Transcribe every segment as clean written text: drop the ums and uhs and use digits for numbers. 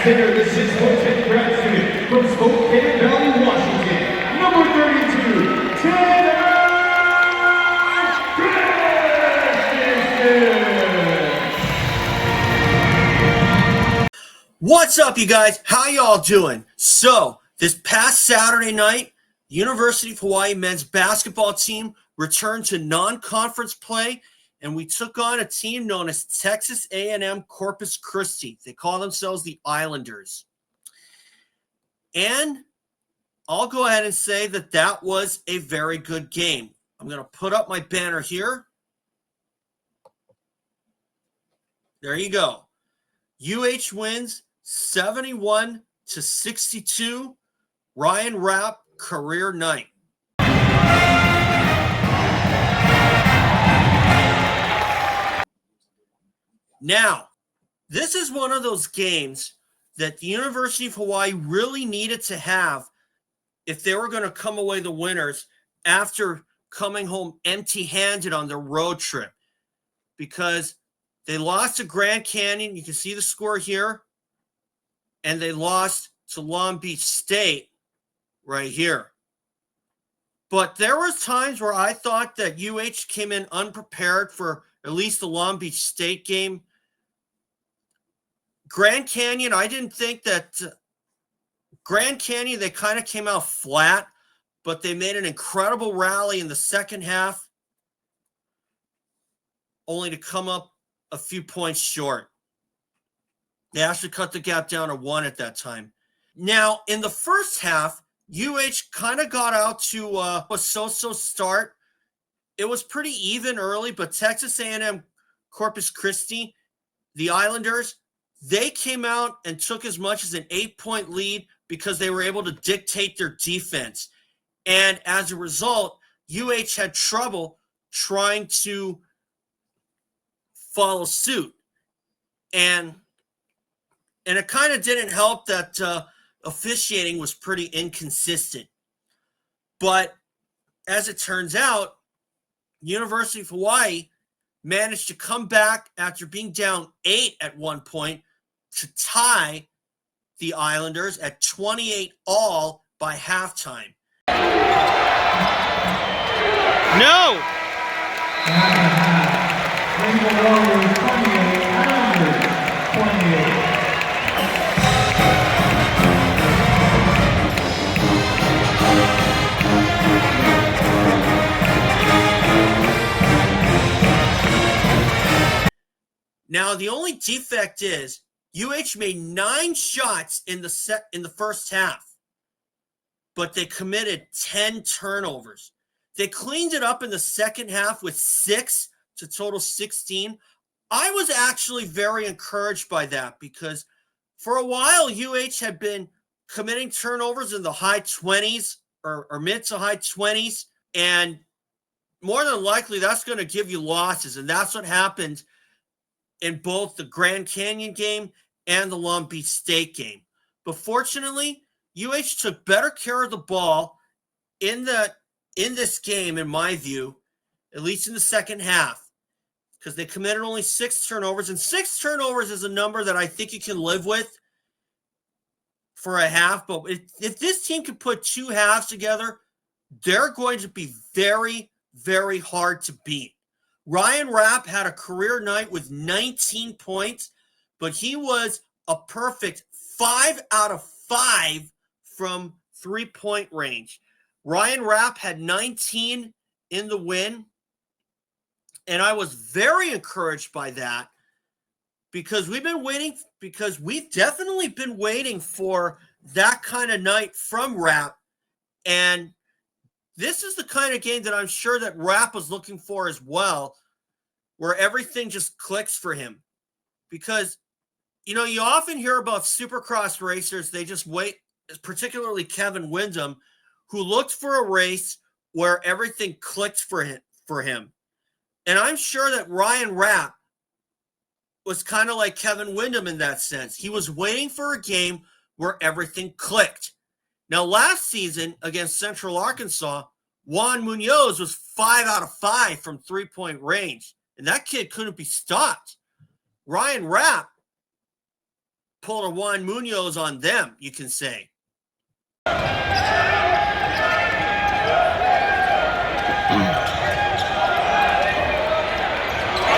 center, the 6'10" grad student from Spokane Valley, Washington, number 32, Christi. What's up, you guys? How y'all doing? So, this past Saturday night, the University of Hawaii men's basketball team returned to non-conference play, and we took on a team known as Texas A&M Corpus Christi. They call themselves the Islanders. And I'll go ahead and say that that was a very good game. I'm going to put up my banner here. There you go. UH wins 71-62. Ryan Rapp, career night. Now, this is one of those games that the University of Hawaii really needed to have if they were going to come away the winners after coming home empty-handed on their road trip, because they lost to Grand Canyon. You can see the score here. And they lost to Long Beach State right here. But there was times where I thought that UH came in unprepared for at least the Long Beach State game. Grand Canyon, I didn't think that Grand Canyon, they kind of came out flat, but they made an incredible rally in the second half, only to come up a few points short. They actually cut the gap down to 1 at that time. Now, in the first half, UH kind of got out to a so-so start. It was pretty even early, but Texas A&M Corpus Christi, the Islanders, they came out and took as much as an 8-point lead because they were able to dictate their defense. And as a result, UH had trouble trying to follow suit. And it kind of didn't help that officiating was pretty inconsistent. But as it turns out, University of Hawaii managed to come back after being down 8 at one point to tie the Islanders at 28 all by halftime. No! Now, the only defect is UH made 9 shots in the first half, but they committed 10 turnovers. They cleaned it up in the second half with 6 to total 16. I was actually very encouraged by that because for a while, UH had been committing turnovers in the high 20s or mid to high 20s, and more than likely, that's going to give you losses, and that's what happened in both the Grand Canyon game and the Long Beach State game. But fortunately, UH took better care of the ball in this game, in my view, at least in the second half, because they committed only 6 turnovers. And 6 turnovers is a number that I think you can live with for a half. But if this team can put 2 halves together, they're going to be very, very hard to beat. Ryan Rapp had a career night with 19 points, but he was a perfect 5 out of 5 from 3-point range. Ryan Rapp had 19 in the win, and I was very encouraged by that because we've definitely been waiting for that kind of night from Rapp, and this is the kind of game that I'm sure that Rapp was looking for as well, where everything just clicks for him. Because, you often hear about Supercross racers, they just wait, particularly Kevin Windham, who looked for a race where everything clicked for him. And I'm sure that Ryan Rapp was kind of like Kevin Windham in that sense. He was waiting for a game where everything clicked. Now, last season against Central Arkansas, Juan Munoz was 5 out of 5 from 3-point range, and that kid couldn't be stopped. Ryan Rapp pulled a Juan Munoz on them, you can say.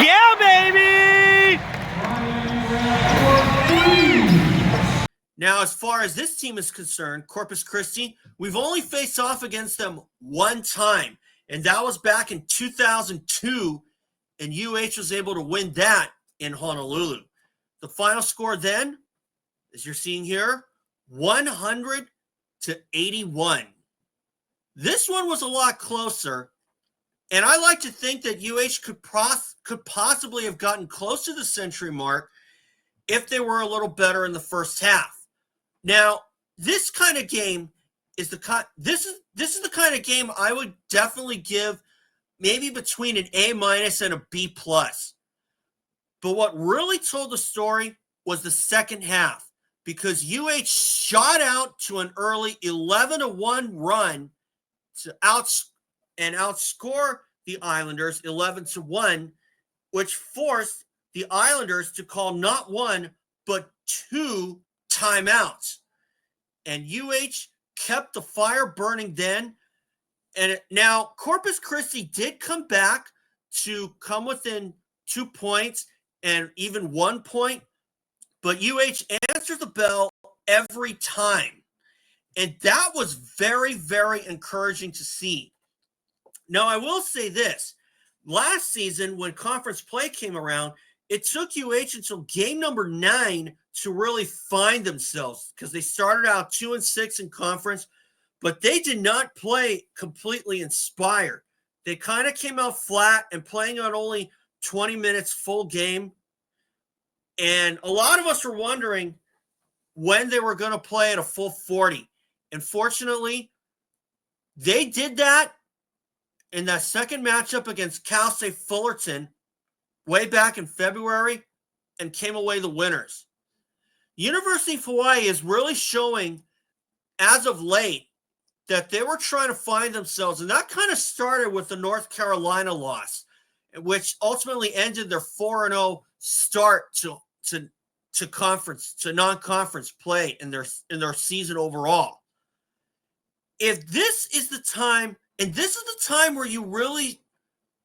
Yeah, baby! Now, as far as this team is concerned, Corpus Christi, we've only faced off against them one time, and that was back in 2002, and UH was able to win that in Honolulu. The final score then, as you're seeing here, 100-81. This one was a lot closer, and I like to think that UH could possibly have gotten close to the century mark if they were a little better in the first half. Now, this kind of game is this is the kind of game I would definitely give maybe between an A- and a B+. But what really told the story was the second half, because UH shot out to an early 11-1 run to outscore the Islanders 11-1, which forced the Islanders to call not one but two timeouts. And UH kept the fire burning then. And now Corpus Christi did come back to come within 2 points and even 1 point, but UH answered the bell every time. And that was very, very encouraging to see. Now, I will say this. Last season, when conference play came around, it took UH until game number 9 to really find themselves, because they started out 2-6 in conference, but they did not play completely inspired. They kind of came out flat and playing on only 20 minutes full game. And a lot of us were wondering when they were going to play at a full 40. And fortunately, they did that in that second matchup against Cal State Fullerton way back in February and came away the winners. University of Hawaii is really showing, as of late, that they were trying to find themselves. And that kind of started with the North Carolina loss, which ultimately ended their 4-0 start to non-conference play in their season overall. If this is the time, and this is the time where you really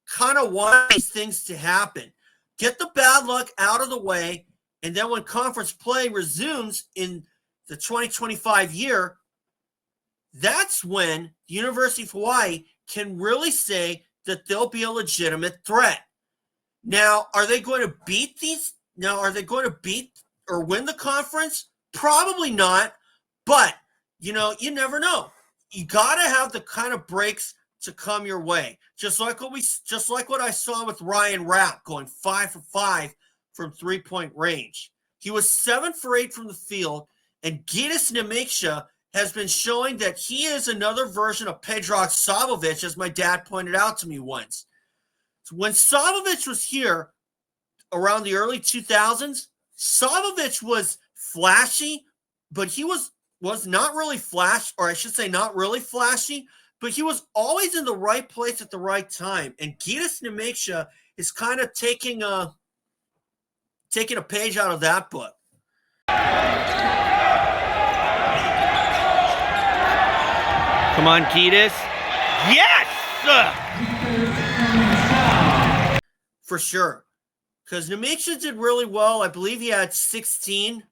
kind of want these things to happen, get the bad luck out of the way, and then when conference play resumes in the 2025 year, that's when the University of Hawaii can really say that they'll be a legitimate threat. Now, are they going to beat these? Now, are they going to beat or win the conference? Probably not, but, you never know. You got to have the kind of breaks to come your way. Just like what I saw with Ryan Rapp going 5 for 5 from 3-point range. He was 7 for 8 from the field, and Gytis Nemeikša has been showing that he is another version of Predrag Savovich, as my dad pointed out to me once. So when Savovich was here around the early 2000s, Savovich was flashy, but he was not really flash, or I should say not really flashy, but he was always in the right place at the right time. And Gytis Nemeikša is kind of taking a page out of that book. Come on, Gytis. Yes! For sure. Because Nemeikša did really well. I believe he had 16.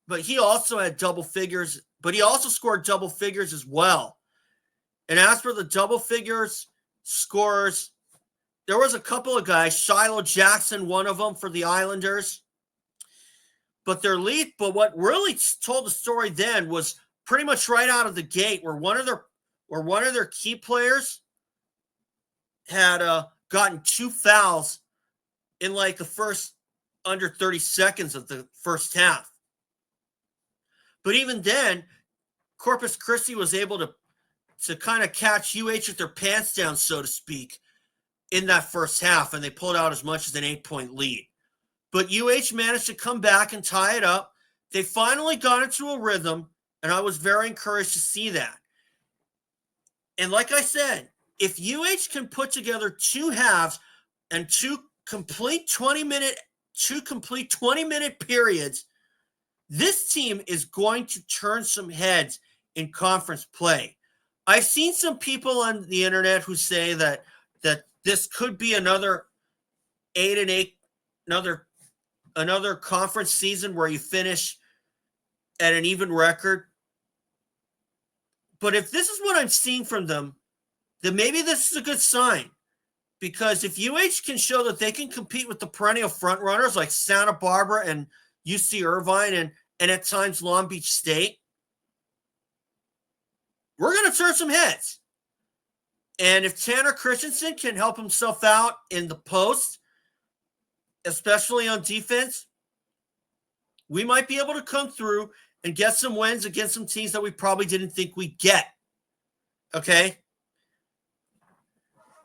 But he also had double figures. But he also scored double figures as well. And as for the double figures scorers, there was a couple of guys. Shilo Jackson, one of them for the Islanders. But what really told the story then was pretty much right out of the gate, where one of their key players had gotten 2 fouls in like the first under 30 seconds of the first half. But even then, Corpus Christi was able to kind of catch UH with their pants down, so to speak, in that first half, and they pulled out as much as an 8-point lead. But UH managed to come back and tie it up. They finally got into a rhythm, and I was very encouraged to see that. And like I said, if UH can put together 2 halves and two complete 20-minute periods this team is going to turn some heads in conference play. I've seen some people on the internet who say that this could be another 8-8, another conference season where you finish at an even record. But if this is what I'm seeing from them, then maybe this is a good sign. Because if UH can show that they can compete with the perennial front runners like Santa Barbara and UC Irvine and at times Long Beach State, we're going to turn some heads. And if Tanner Christensen can help himself out in the post, especially on defense, we might be able to come through and get some wins against some teams that we probably didn't think we'd get. Okay?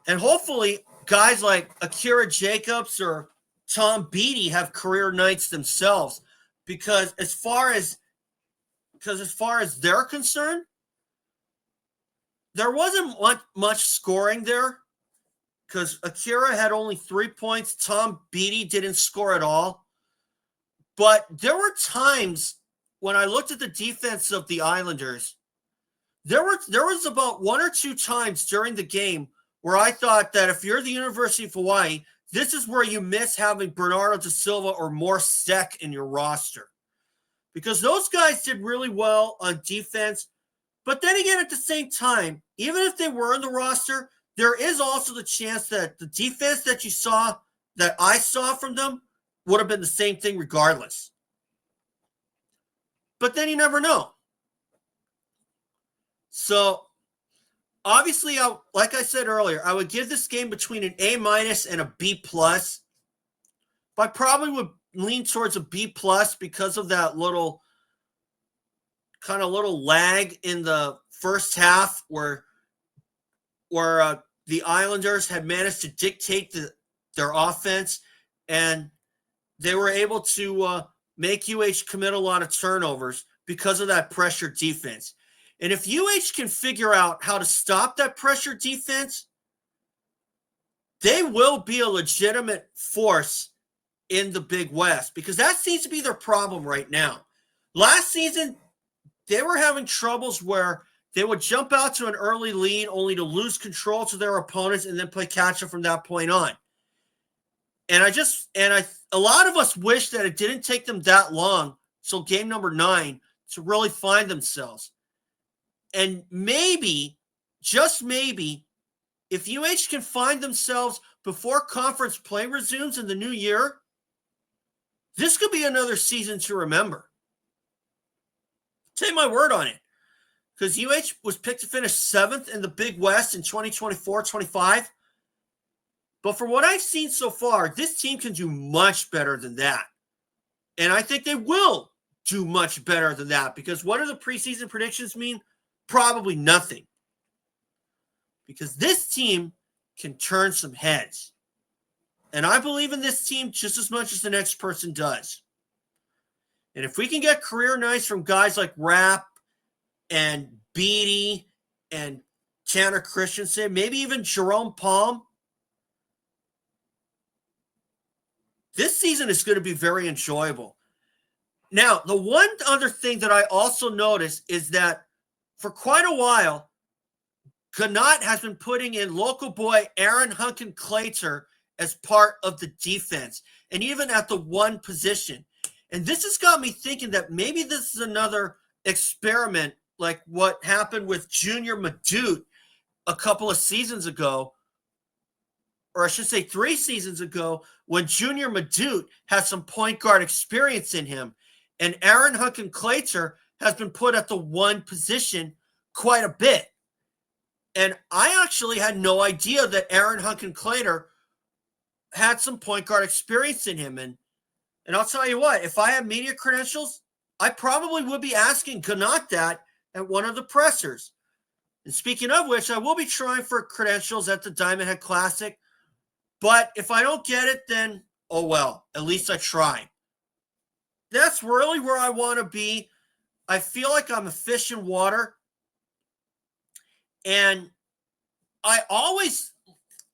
And hopefully, guys like Akira Jacobs or Tom Beattie have career nights themselves. Because as far as they're concerned, there wasn't much scoring there. Because Akira had only 3 points. Tom Beattie didn't score at all. But there were times when I looked at the defense of the Islanders, there was about 1 or 2 times during the game where I thought that if you're the University of Hawaii, this is where you miss having Bernardo da Silva or Morse Steck in your roster. Because those guys did really well on defense. But then again, at the same time, even if they were in the roster, there is also the chance that the defense that you saw, that I saw from them, would have been the same thing regardless. But then you never know. So, obviously, like I said earlier, I would give this game between an A- and a B+. But I probably would lean towards a B+ because of that little lag in the first half where the Islanders had managed to dictate their offense, and they were able to make UH commit a lot of turnovers because of that pressure defense. And if UH can figure out how to stop that pressure defense, they will be a legitimate force in the Big West, because that seems to be their problem right now. Last season, they were having troubles where they would jump out to an early lead only to lose control to their opponents and then play catch up from that point on. And a lot of us wish that it didn't take them that long till game number 9 to really find themselves. And maybe, just maybe, if UH can find themselves before conference play resumes in the new year, this could be another season to remember. Take my word on it. Because UH was picked to finish 7th in the Big West in 2024-25. But from what I've seen so far, this team can do much better than that. And I think they will do much better than that. Because what do the preseason predictions mean? Probably nothing. Because this team can turn some heads. And I believe in this team just as much as the next person does. And if we can get career nights from guys like Rapp and Beattie and Tanner Christensen, maybe even Jerome Palm, this season is going to be very enjoyable. Now, the one other thing that I also noticed is that for quite a while, Gannat has been putting in local boy Aaron Hunkin-Claytor as part of the defense, and even at the one position. And this has got me thinking that maybe this is another experiment like what happened with Junior Madut a couple of seasons ago, or I should say 3 seasons ago, when Junior Madut has some point guard experience in him. And Aaron Hunkin-Claytor has been put at the one position quite a bit. And I actually had no idea that Aaron Hunkin-Claytor had some point guard experience in him. And I'll tell you what, if I had media credentials, I probably would be asking Gannat that at one of the pressers. And speaking of which, I will be trying for credentials at the Diamond Head Classic. But if I don't get it, then, oh well, at least I tried. That's really where I want to be. I feel like I'm a fish in water. And I always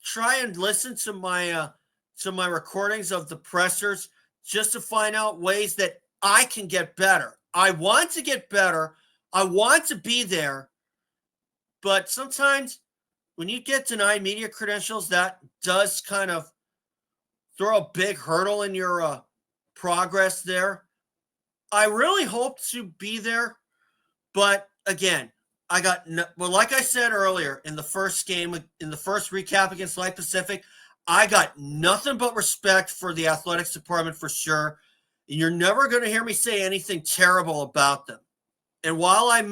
try and listen to my recordings of the pressers just to find out ways that I can get better. I want to get better. I want to be there. But sometimes when you get denied media credentials, that does kind of throw a big hurdle in your progress there. I really hope to be there. But again, like I said earlier in the first game, in the first recap against Light Pacific, I got nothing but respect for the athletics department for sure. And you're never going to hear me say anything terrible about them. And while I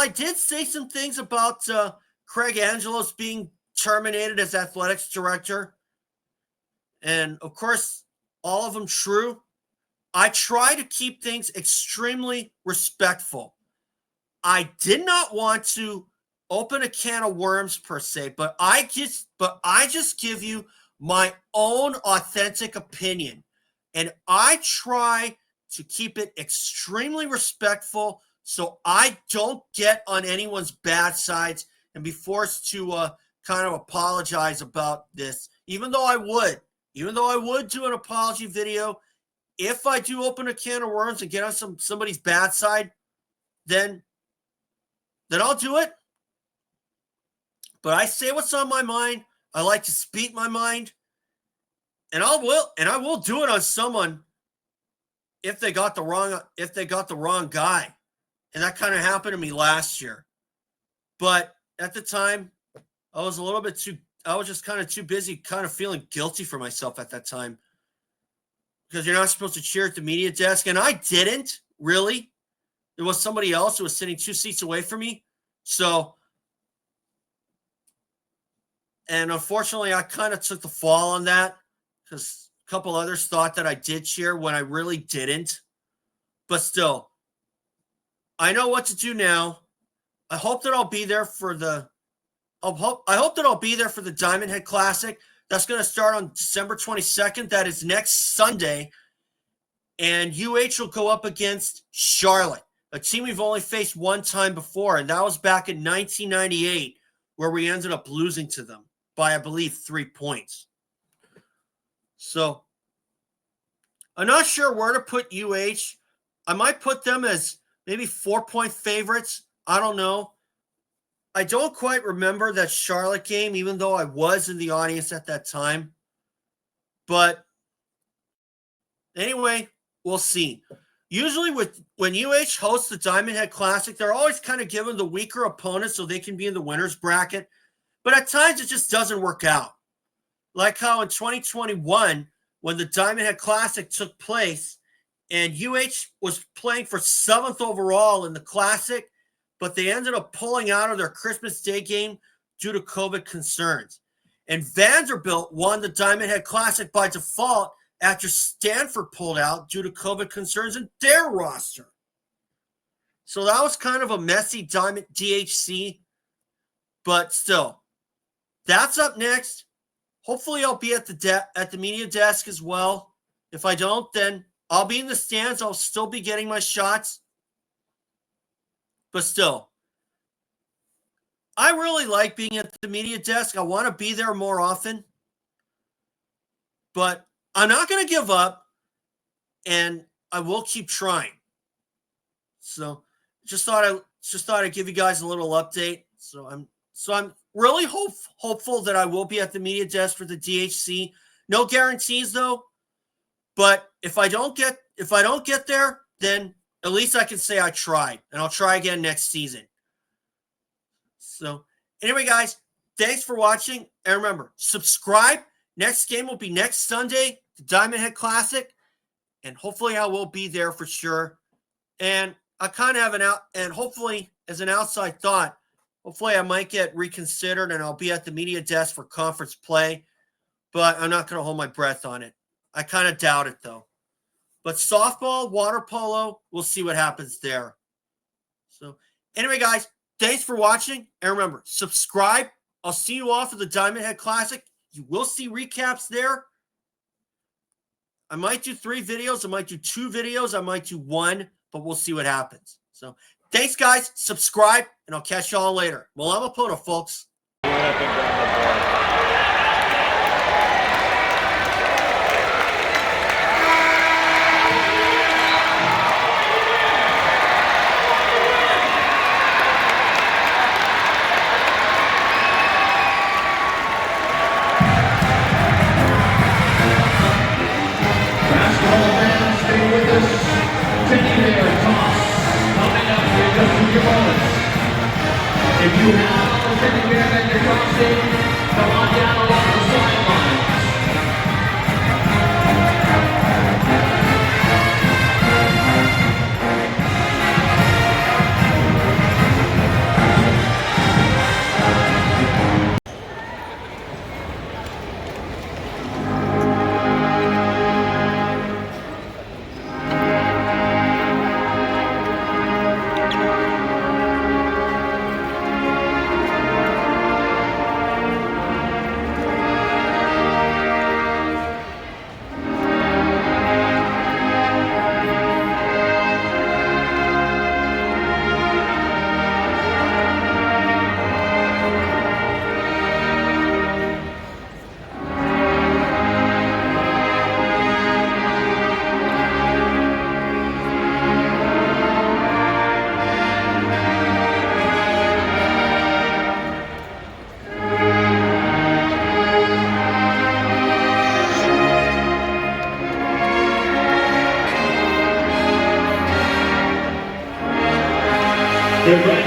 did say some things about Craig Angelos being terminated as athletics director, and of course, all of them true, I try to keep things extremely respectful. I did not want to open a can of worms per se, but I just give you my own authentic opinion. And I try to keep it extremely respectful so I don't get on anyone's bad sides and be forced to kind of apologize about this. Even though I would do an apology video, if I do open a can of worms and get on somebody's bad side, then I'll do it. But I say what's on my mind. I like to speak my mind. And I will do it on someone if they got the wrong guy. And that kind of happened to me last year. But at the time, I was just kind of too busy kind of feeling guilty for myself at that time. Because you're not supposed to cheer at the media desk. And I didn't, really. There was somebody else who was sitting 2 seats away from me. So, and unfortunately, I kind of took the fall on that because a couple others thought that I did cheer when I really didn't. But still, I know what to do now. I hope that I'll be there for the Diamond Head Classic. That's going to start on December 22nd. That is next Sunday. And UH will go up against Charlotte, a team we've only faced one time before, and that was back in 1998, where we ended up losing to them by, I believe, 3 points. So I'm not sure where to put UH. I might put them as maybe 4-point favorites. I don't know. I don't quite remember that Charlotte game, even though I was in the audience at that time. But anyway, we'll see. Usually when UH hosts the Diamond Head Classic, they're always kind of given the weaker opponents so they can be in the winner's bracket. But at times it just doesn't work out. Like how in 2021, when the Diamond Head Classic took place, and UH was playing for 7th overall in the Classic, but they ended up pulling out of their Christmas Day game due to COVID concerns. And Vanderbilt won the Diamond Head Classic by default after Stanford pulled out due to COVID concerns in their roster. So that was kind of a messy Diamond DHC, but still, that's up next. Hopefully I'll be at the media desk as well. If I don't, then I'll be in the stands. I'll still be getting my shots. But still, I really like being at the media desk. I want to be there more often. But I'm not going to give up, and I will keep trying. So just thought I'd give you guys a little update. So I'm really hopeful that I will be at the media desk for the DHC. No guarantees though. But if I don't get there, then at least I can say I tried, and I'll try again next season. So anyway, guys, thanks for watching. And remember, subscribe. Next game will be next Sunday, the Diamond Head Classic. And hopefully I will be there for sure. And I kind of have and hopefully as an outside thought, hopefully I might get reconsidered and I'll be at the media desk for conference play. But I'm not going to hold my breath on it. I kind of doubt it though. But softball, water polo, we'll see what happens there. So anyway, guys, thanks for watching. And remember, subscribe. I'll see you all for the Diamond Head Classic. You will see recaps there. I might do 3 videos. I might do 2 videos. I might do 1, but we'll see what happens. So thanks, guys. Subscribe, and I'll catch y'all later. Well, I'm a Poto, folks. Congratulations.